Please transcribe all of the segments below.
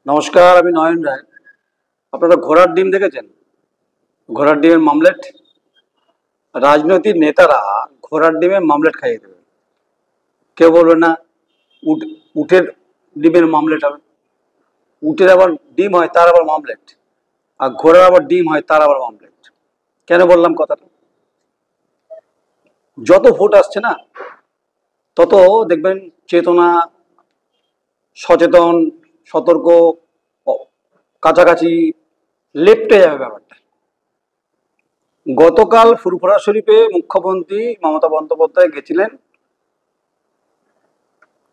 নমস্কার, আমি নয়ন রায়। আপনারা ঘোড়ার ডিম দেখেছেন? ঘোড়ার ডিমের মামলেট। রাজনৈতিক নেতারা ঘোড়ার ডিমের মামলেট খাইয়ে দেবে। কেউ বলবে না উট উটের ডিমের মামলেট হবে। উটের আবার ডিম হয়, তার আবার মামলেট। আর ঘোড়ার আবার ডিম হয়, তার আবার মামলেট। কেন বললাম কথাটা? যত ভোট আসছে না, তত দেখবেন চেতনা, সচেতন, সতর্ক, কাছাকাছি লেপ্টে যাবে ব্যাপারটা। গতকাল ফুরফুরা শরীফে মুখ্যমন্ত্রী মমতা বন্দ্যোপাধ্যায় গেছিলেন,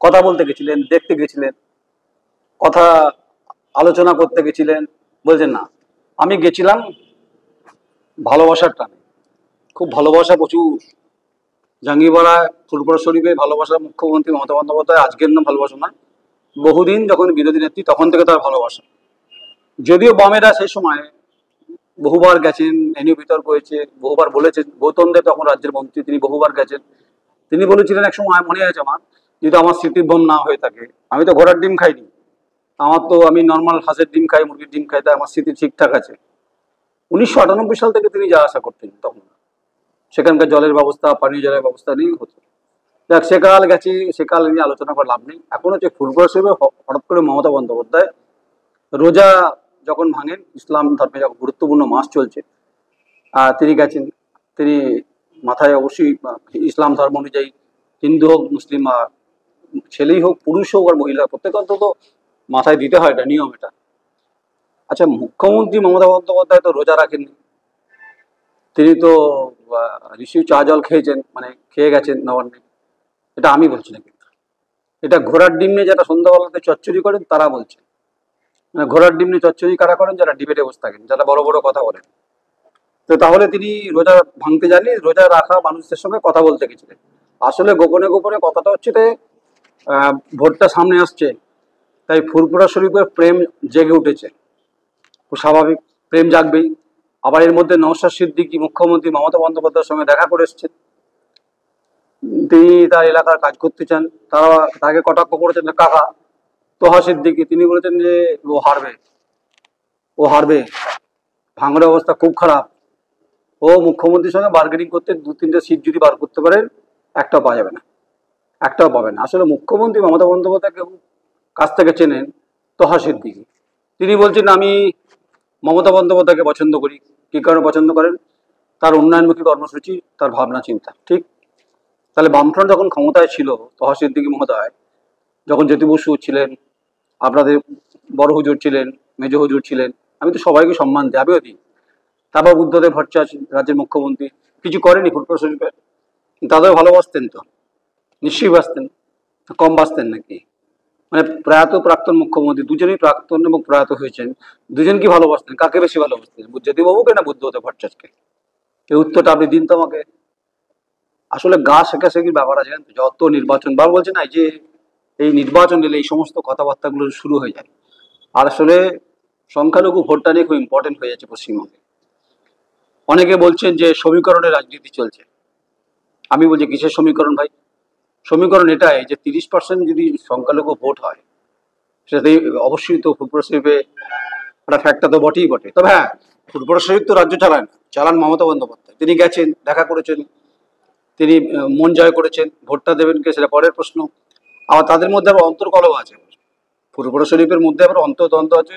কথা বলতে গেছিলেন, দেখতে গেছিলেন, কথা আলোচনা করতে গেছিলেন। বলছেন না, আমি গেছিলাম ভালোবাসার টানে। খুব ভালোবাসা প্রচুর। জাঙ্গিপাড়া ফুরফুরা শরীফে ভালোবাসা মুখ্যমন্ত্রী মমতা বন্দ্যোপাধ্যায় আজকের না, ভালোবাসা নয়, বহুদিন যখন বিরোধী নেত্রী তখন থেকে তার ভালোবাসা। যদিও বামেরা সেই সময় বহুবার গেছেন, এ নিয়ে বিতর্ক হয়েছে, বহুবার বলেছেন। গৌতম দেব তখন রাজ্যের মন্ত্রী, তিনি বহুবার গেছেন। তিনি বলেছিলেন এক সময়, মনে আছে আমার, যদি আমার স্মৃতিভ্রম না হয়ে থাকে, আমি তো ঘোড়ার ডিম খাইনি, আমি নর্মাল হাঁসের ডিম খাই, মুরগির ডিম খাই, তাই আমার স্মৃতি ঠিকঠাক আছে। 1998 সাল থেকে তিনি যা আশা করতেন, তখন সেখানকার জলের ব্যবস্থা, পানীয় জলের ব্যবস্থা নিয়েই হতো। দেখ, সেকাল গেছে, সেকাল নিয়ে আলোচনা করে লাভ নেই। এখন হচ্ছে ফুরফুরা শরীফে হঠাৎ করে মমতা বন্দ্যোপাধ্যায় রোজা যখন ভাঙেন, ইসলাম ধর্মে যখন গুরুত্বপূর্ণ মাস চলছে, তিনি গেছেন। তিনি মাথায় অবশ্যই ইসলাম ধর্ম অনুযায়ী, হিন্দু হোক, মুসলিম, ছেলেই হোক, পুরুষ হোক আর মহিলা, প্রত্যেক অন্তত মাথায় দিতে হয়, এটা নিয়ম। এটা আচ্ছা, মুখ্যমন্ত্রী মমতা বন্দ্যোপাধ্যায় তো রোজা রাখেননি। তিনি তো ঋষি চা জল খেয়েছেন, মানে খেয়ে গেছেন নবান্নে। এটা আমি বলছি না, কিন্তু এটা ঘোড়ার ডিম নিয়ে যারা সন্ধ্যাবেলাতে চচ্চড়ি করেন তারা বলছেন। মানে ঘোড়ার ডিম নিয়ে চচ্চড়ি কারা করেন? যারা ডিবেটে বসে থাকেন, যারা বড় বড় কথা বলেন। তো তাহলে তিনি রোজা ভাঙতে যাননি, রোজা রাখা মানুষদের সঙ্গে কথা বলতে গেছিলেন। আসলে গোপনে গোপনে কথাটা হচ্ছে যে ভোটটা সামনে আসছে, তাই ফুরফুরা শরীফের প্রেম জেগে উঠেছে। খুব স্বাভাবিক, প্রেম জাগবেই। আবার এর মধ্যে নওশাদ সিদ্দিকী মুখ্যমন্ত্রী মমতা বন্দ্যোপাধ্যায়ের সঙ্গে দেখা করে এসেছেন। তিনি তার এলাকার কাজ করতে চান। তারা তাকে কটাক্ষ করেছেন কাকা তোহা সিদ্দিকী। তিনি বলেছেন যে ও হারবে, ও হারবে, ভাঙড়ের অবস্থা খুব খারাপ। ও মুখ্যমন্ত্রীর সঙ্গে বার্গেনিং করতে 2-3টে সিট যদি বার করতে পারেন, একটাও পাওয়া যাবে না, একটাও পাবেন না। আসলে মুখ্যমন্ত্রী মমতা বন্দ্যোপাধ্যায়কে কাছ থেকে চেনেন তোহা সিদ্দিকী। তিনি বলছেন, আমি মমতা বন্দ্যোপাধ্যায়কে পছন্দ করি। কী কারণে পছন্দ করেন? তার উন্নয়নমুখী কর্মসূচি, তার ভাবনা চিন্তা ঠিক। তাহলে বামফ্রন্ট যখন ক্ষমতায় ছিল, তোহা সিদ্দিকী মহোদয়, যখন জ্যোতি বসু ছিলেন, আপনাদের বড় হুজুর ছিলেন, মেজ হুজুর ছিলেন, আমি তো সবাইকে সম্মান দিই, আমিও দিই। তারপর বুদ্ধদেব ভট্টাচার্য রাজ্যের মুখ্যমন্ত্রী, কিছু করেনি ফুরফুরা শরীফে? তাদের ভালোবাসতেন তো, নিশ্চয়ই বাঁচতেন। কম বাঁচতেন নাকি? মানে প্রয়াত প্রাক্তন মুখ্যমন্ত্রী, দুজনেই প্রাক্তন এবং প্রয়াত হয়েছেন, দুজন কি ভালোবাসতেন? কাকে বেশি ভালোবাসতেন, জ্যোতিবাবুকে না বুদ্ধদেব ভট্টাচার্যকে? এই উত্তরটা আপনি দিন তো আমাকে। আসলে গা শেখাশেখির ব্যাপার আছে, যত নির্বাচন বার বলছে না, যে এই নির্বাচন এলে এই সমস্ত কথাবার্তাগুলো শুরু হয়ে যায়। আর আসলে সংখ্যালঘু ভোটটা নিয়ে খুব ইম্পর্টেন্ট হয়ে যাচ্ছে পশ্চিমবঙ্গে। অনেকে বলছেন যে সমীকরণের রাজনীতি চলছে। আমি বলছি, কিসের সমীকরণ ভাই? সমীকরণ এটাই যে 30% যদি সংখ্যালঘু ভোট হয়, সেটাতেই অবশ্যই তো ফুরফুরা শরীফে একটা ফ্যাক্টটা তো বটেই বটে। তবে হ্যাঁ, ফুরফুরা শরীফ তো রাজ্য চালান, চালান মমতা বন্দ্যোপাধ্যায়। তিনি গেছেন, দেখা করেছেন, তিনি মন জয় করেছেন। ভোটটা দেবেন কে, সেটা পরের প্রশ্ন। আবার তাদের মধ্যে আবার অন্তর্কলহ আছে। ফুরফুরা শরীফের মধ্যে আবার অন্তর্দ্বন্দ্ব আছে,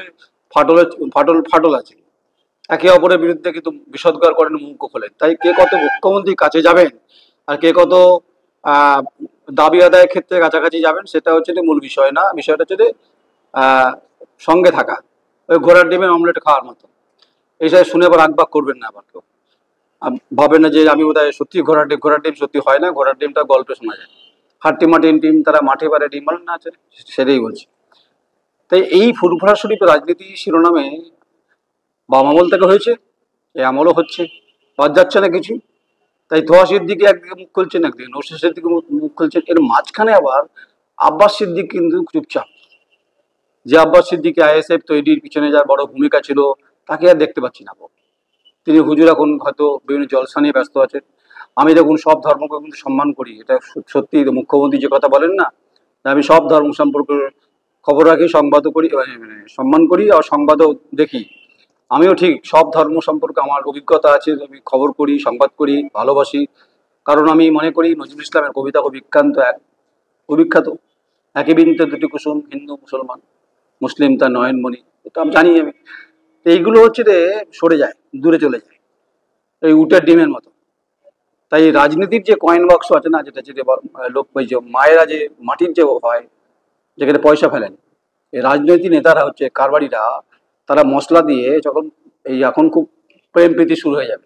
ফাটল ফাটল আছে। একে অপরের বিরুদ্ধে কিন্তু বিষোদ্গার করেন, মুখ খোলেন। তাই কে কত মুখ্যমন্ত্রীর কাছে যাবেন আর কে কত দাবি আদায়ের ক্ষেত্রে কাছাকাছি যাবেন, সেটা হচ্ছে মূল বিষয় না। বিষয়টা হচ্ছে যে সঙ্গে থাকা, ওই ঘোড়ার ডিমের অমলেট খাওয়ার মতো। এইসব শুনে আবার রাগবাগ করবেন না, আবার কেউ ভাবেন না যে আমি বোধহয় সত্যি ঘোড়ার ডিম সত্যি হয় না, ঘোড়ার ডিমটা গল্পে শোনা যায়। হাট্টি মাটিন ডিম, তারা মাঠে পারে ডিম বলেন না, আছে, সেটাই বলছি। তাই এই ফুরফুরা শরীফের রাজনীতি শিরোনামে বাম আমল থেকে হয়েছে, এই আমলও হচ্ছে, বাদ যাচ্ছে না কিছু। তাই তোহা সিদ্দিকী একদিকে মুখ খুলছেন, একদিকে নওশাদ সিদ্দিকী মুখ খুলছেন। এর মাঝখানে আবার আব্বাস সিদ্দিক কিন্তু চুপচাপ। যে আব্বাস সিদ্দিকী আইএসএফ তৈরির পিছনে যার বড় ভূমিকা ছিল, তাকে আর দেখতে পাচ্ছি না। তিনি হুজুর এখন হয়তো বিভিন্ন জলসা নিয়ে ব্যস্ত আছেন। আমি দেখুন সব ধর্মকে কিন্তু সম্মান করি, এটা সত্যি। মুখ্যমন্ত্রী যে কথা বলেন না, আমি সব ধর্ম সম্পর্কে খবর রাখি, সংবাদও করি, মানে সম্মান করি আর সংবাদও দেখি। আমিও ঠিক সব ধর্ম সম্পর্কে আমার অভিজ্ঞতা আছে, আমি খবর করি, সংবাদ করি, ভালোবাসি। কারণ আমি মনে করি নজরুল ইসলামের কবিতা খুব খুব বিখ্যাত। একই বৃন্তে দুটি কুসুম, হিন্দু মুসলমান, মুসলিম তার নয়নমণি, এটা আমি জানি। আমি তো এইগুলো হচ্ছে যে সরে যায়, দূরে চলে যায়, এই উটের ডিমের মতো। তাই রাজনীতির যে কয়েন বাক্স আছে না, যেটা যেটা লোক ওই যে মায়েরা যে মাটির যে হয়, যেখানে পয়সা ফেলেন, এই রাজনৈতিক নেতারা হচ্ছে কারবারিরা, তারা মশলা দিয়ে যখন এই এখন খুব প্রেম প্রীতি শুরু হয়ে যাবে,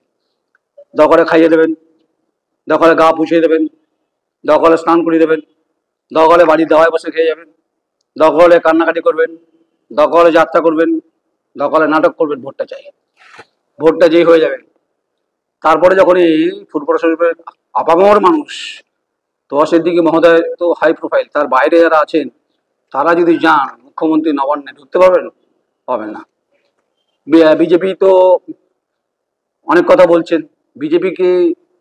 দরকারে খাইয়ে দেবেন, দরকারে গা পুছিয়ে দেবেন, দরকারে স্নান করিয়ে দেবেন, দরকারে বাড়ির দাওয়ায় বসে খেয়ে যাবেন, দরকারে কান্নাকাটি করবেন, দরকারে যাত্রা করবেন, দরকারে নাটক করবেন, ভোটটা চাই। ভোটটা যেই হয়ে যাবে, তারপরে যখন এই ফুরফুরা শরীফের আপামর মানুষ, তোয়া সিদ্দিকী মহোদয় তো হাই প্রোফাইল, তার বাইরে যারা আছেন তারা যদি যান মুখ্যমন্ত্রী নবান্নে, ঢুকতে পারবেন? পাবেন না। বিজেপি তো অনেক কথা বলছেন, বিজেপি কি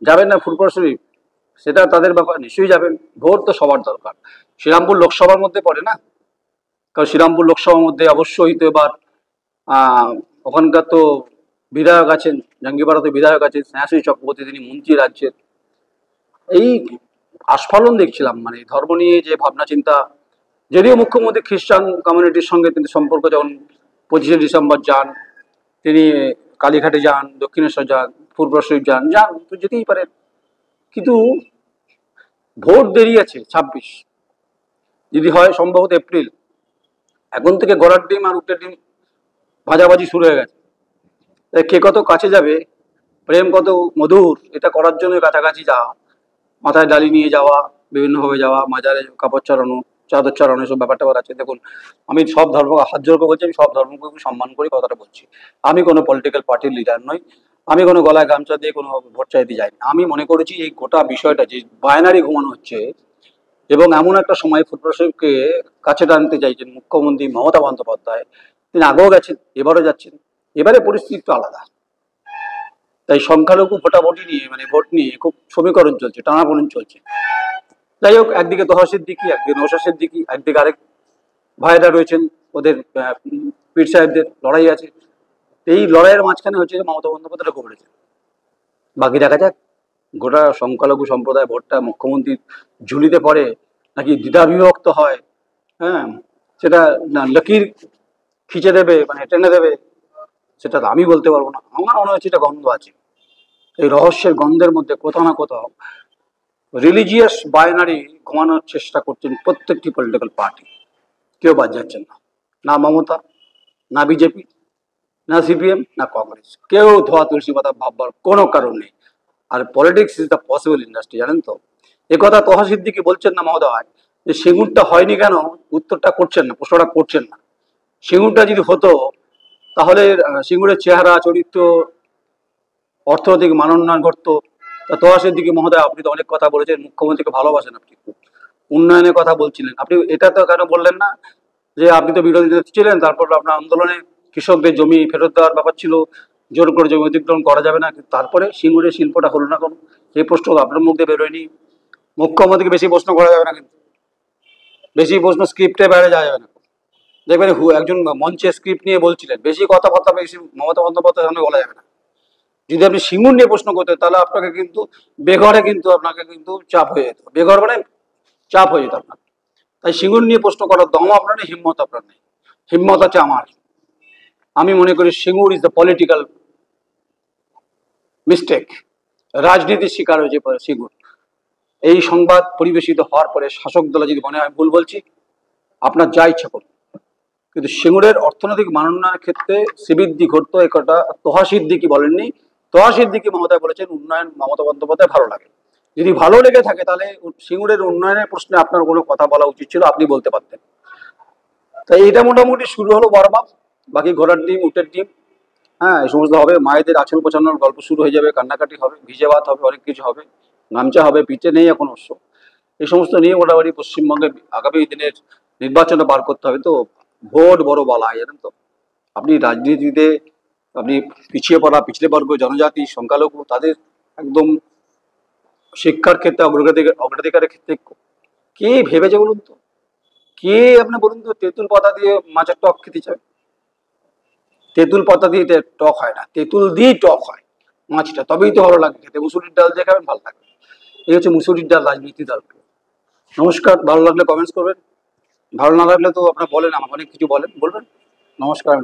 যাবেন না ফুরফুরা শরীফ? সেটা তাদের ব্যাপার, নিশ্চয়ই যাবেন। ভোট তো সবার দরকার। শ্রীরামপুর লোকসভার মধ্যে পড়ে না, কারণ শ্রীরামপুর লোকসভার মধ্যে অবশ্যই তো এবার ওখানকার তো বিধায়ক আছেন, জাঙ্গিপাড়াতে বিধায়ক আছেন স্নেহাশিস চক্রবর্তী, তিনি মন্ত্রী রাজ্যের। এই আস্ফালন দেখছিলাম, মানে ধর্ম নিয়ে যে ভাবনা চিন্তা। যদিও মুখ্যমন্ত্রী খ্রিস্টান কমিউনিটির সঙ্গে তিনি সম্পর্ক, যখন 25শে ডিসেম্বর যান, তিনি কালীঘাটে যান, দক্ষিণেশ্বর যান, ফুরফুরা শরীফ যান, তো যেতেই পারেন। কিন্তু ভোট দেরি আছে 26, যদি হয় সম্ভবত এপ্রিল। এখন থেকে গড়ার ডিম আর উটের ডিম ভাজাভাজি শুরু হয়ে গেছে। কে কত কাছে যাবে, প্রেম কত মধুর, এটা করার জন্য কাছাকাছি যাওয়া, মাথায় ডালি নিয়ে যাওয়া, বিভিন্নভাবে যাওয়া, মাজারে কাপড় চড়ানো, চাদর চড়ানো, এসব ব্যাপার ট্যাপার আছে। দেখুন, আমি সব ধর্ম হাত জোর করে বলছি, আমি সব ধর্মকে সম্মান করি, কথাটা বলছি। আমি কোনো পলিটিক্যাল পার্টির লিডার নই, আমি কোনো গলায় গামছা দিয়ে কোনো ভোট চাইতে যাইনি। আমি মনে করেছি এই গোটা বিষয়টা যে বায়নারি ঘুমানো হচ্ছে, এবং এমন একটা সময় ফুরফুরা শরীফকে কাছে টানতে চাইছেন মুখ্যমন্ত্রী মমতা বন্দ্যোপাধ্যায়। তিনি আগেও গেছেন, এবারও যাচ্ছেন। এবারে পরিস্থিতি একটু আলাদা। তাই সংখ্যালঘু ভোটাভুটি নিয়ে, মানে ভোট নিয়ে খুব সমীকরণ চলছে, টানাপোড়েন চলছে। যাই হোক, একদিকে তোহা সিদ্দিকী, একদিকে নওশাদ সিদ্দিকী, একদিকে আরেক ভাইরা রয়েছেন, ওদের পীর সাহেবদের লড়াই আছে। এই লড়াইয়ের মাঝখানে হচ্ছে মমতা বন্দ্যোপাধ্যায় ঢুকে পড়েছে। বাকি দেখা যাক গোটা সংখ্যালঘু সম্প্রদায় ভোটটা মুখ্যমন্ত্রীর ঝুলিতে পড়ে নাকি দ্বিধা বিভক্ত হয়। হ্যাঁ, সেটা না লকির খিচে দেবে, মানে টেনে দেবে, সেটা তো আমি বলতে পারবো না। আমার মনে হচ্ছে এটা গন্ধ আছে। এই রহস্যের গন্ধের মধ্যে কোথাও না কোথাও রিলিজিয়াস বায়নারি ঘুমানোর চেষ্টা করছেন প্রত্যেকটি পলিটিক্যাল পার্টি। কেউ বাদ যাচ্ছেন না, না মমতা, না বিজেপি, না সিপিএম, না কংগ্রেস। কেউ ধোয়া তুলসী পাতা ভাববার কোনো কারণ নেই। আর politics is the possible industry, জানেন তো? এ কথা তোহা সিদ্দিকী বলছেন না মহোদয়, যে সিঙ্গুরটা হয়নি কেন, উত্তরটা করছেন না, প্রশ্নটা করছেন না। সিঙ্গুরটা যদি হতো, তাহলে সিঙ্গুরের চেহারা, চরিত্র, অর্থনৈতিক মানোন্নয়ন ঘটতো। তা তোহা সিদ্দিকী মহোদয়, আপনি তো অনেক কথা বলেছেন, মুখ্যমন্ত্রীকে ভালোবাসেন, আপনি উন্নয়নের কথা বলছিলেন, আপনি এটা তো কেন বললেন না যে আপনি তো বিরোধী নেতা ছিলেন, তারপর আপনার আন্দোলনে কৃষকদের জমি ফেরত দেওয়ার ব্যাপার ছিল, জোর করে জমি অতিক্রমণ করা যাবে না, তারপরে সিঙ্গুরের শিল্পটা হলো না কেন? এই প্রশ্ন আপনার মুখ দিয়ে বেরোয়নি। মুখ্যমন্ত্রীকে বেশি প্রশ্ন করা যাবে না, কিন্তু বেশি প্রশ্ন স্ক্রিপ্টে বাইরে যাওয়া যাবে না। দেখবেন একজন মঞ্চে স্ক্রিপ্ট নিয়ে বলছিলেন, বেশি কথাবার্তা বেশি মমতা বন্দ্যোপাধ্যায়ের সামনে বলা যাবে না। যদি আপনি সিঙ্গুর নিয়ে প্রশ্ন করতেন, তাহলে আপনাকে কিন্তু বেঘরে কিন্তু আপনাকে কিন্তু চাপ হয়ে যেত, বেঘর মানে চাপ হয়ে যেত আপনার। তাই সিঙ্গুর নিয়ে প্রশ্ন করার দম আপনার নেই, হিম্মত আপনার নেই। হিম্মত আছে আমার। আমি মনে করি Singur is the political mistake, রাজনীতির শিকার হয়েছে সিঙ্গুর। এই সংবাদ পরিবেশিত হওয়ার পরে শাসক দলে যদি মনে হয় ভুল বলছি, আপনার যা ইচ্ছা করুন, কিন্তু সিঙ্গুরের অর্থনৈতিক মানোন্নয়নের ক্ষেত্রে শ্রীবৃদ্ধি ঘটতো, এ কথা তোহা সিদ্দিকী বলেননি। তোহা সিদ্দিকী মমতায় বলেছেন উন্নয়ন মমতা বন্দ্যোপাধ্যায় ভালো লাগে। যদি ভালো লেগে থাকে, তাহলে সিঙ্গুরের উন্নয়নের প্রশ্নে আপনার কোনো কথা বলা উচিত ছিল, আপনি বলতে পারতেন। তাই এটা মোটামুটি শুরু হলো বরবাদ। বাকি ঘোড়ার ডিম, উটের ডিম, হ্যাঁ, এই সমস্ত হবে। মায়েদের আঁচল গোছানোর গল্প শুরু হয়ে যাবে, কান্নাকাটি হবে, ভিজে ভাত হবে, অনেক কিছু হবে, গামছা হবে, পিঠে নেই এখন অবশ্য। এই সমস্ত নিয়ে মোটামুটি পশ্চিমবঙ্গে আগামী দিনের নির্বাচনে বার করতে হবে। তো ভোট বড় বালা, জানেন তো? আপনি রাজনীতিতে আপনি পিছিয়ে পড়া, পিছলে বর্গ, জনজাতি, সংখ্যালঘু, তাদের একদম শিক্ষার ক্ষেত্রে অগ্রাধিকারের ক্ষেত্রে কে ভেবেছে বলুন তো? কে আপনি বলুন তো তেঁতুল পাতা দিয়ে মাছের টক খেতে চায়? তেঁতুল পাতা দিয়ে টক হয় না, তেঁতুল দিয়ে টক হয় মাছটা, তবেই তো ভালো লাগে খেতে। মুসুরির ডাল দিয়ে খাবেন ভালো লাগবে। এই হচ্ছে মুসুরির ডাল, রাজনীতি ডাল। নমস্কার, ভালো লাগলে কমেন্টস করবেন, ভালো না লাগলে তো আপনারা বলেন, আমাকে অনেক কিছু বলবেন। নমস্কার।